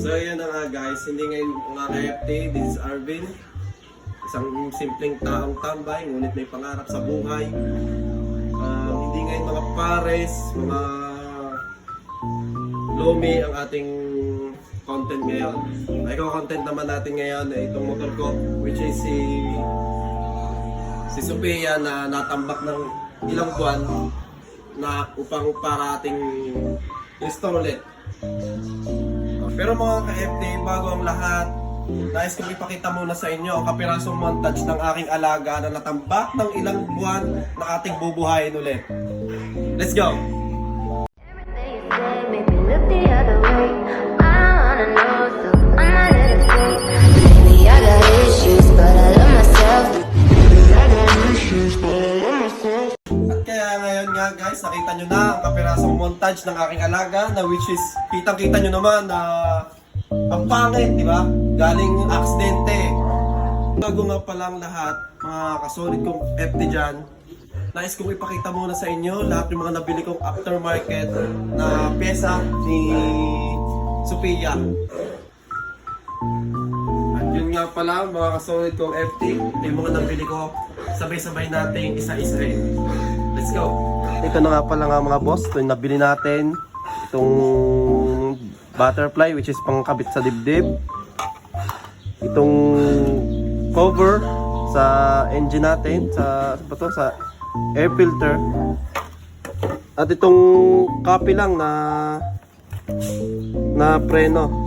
So yun na nga guys, hindi ngayon mga ka-FT, this is Arvin. Isang simpleng taong tambay, ngunit may pangarap sa buhay. Hindi ngayon mga pares, mga lomi ang ating content ngayon. Ay content naman natin ngayon ay itong motor ko, which is si Sophia na natambak ng ilang buwan na upang para ating install ulit. Pero mga ka-FT, bago ang lahat, nais kong ipakita muna sa inyo ang kapirasong montage ng aking alaga na natambak ng ilang buwan na ating bubuhayin ulit. Let's go! At kaya ngayon nga guys, nakita nyo na ang kapirasong montage ng aking alaga na which is, kitang-kita nyo naman na ang pangit, di ba? Galing aksidente. Bago nga palang lahat, mga kasolid kong FT dyan, nais kong ipakita muna sa inyo lahat ng mga nabili kong aftermarket na pyesa ni Sophia. At yun nga pala mga kasolid kong FT, yung mga nabili ko, sabay-sabay natin isa-isahin. Let's go! Ito na nga pala nga mga boss, ito yung nabili natin. Itong butterfly which is pangkabit sa dibdib. Itong cover sa engine natin, sa air filter. At itong copy lang na preno.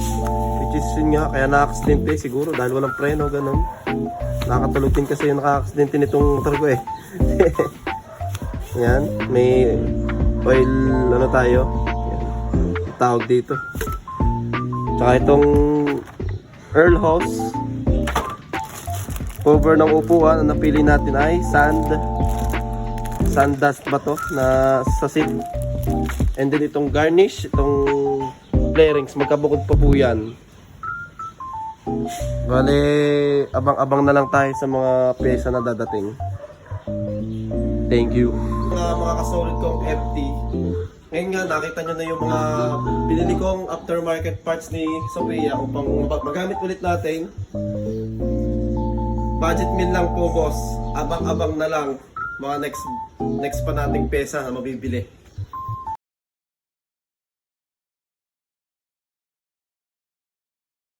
Which is yun nga, kaya na-accidente siguro dahil walang preno, ganun. Nakatulog din kasi yung naka-accidente nitong motor ko eh. Yan, may oil ano tayo. Yan, tawag dito. Tsaka itong Earl hose. Cover ng upuan, ang napili natin ay sand dust ba to na sa seat. And then itong garnish, itong flarings, magkabukod pa po yan. Bale, abang-abang na lang tayo sa mga pyesa na dadating. Thank you. Mga kasolid kong FT, ngayon nga nakita nyo na yung mga binili kong aftermarket parts ni Sophia upang magamit ulit natin. Budget meal lang po boss, abang-abang na lang mga next pa nating pyesa na mabibili.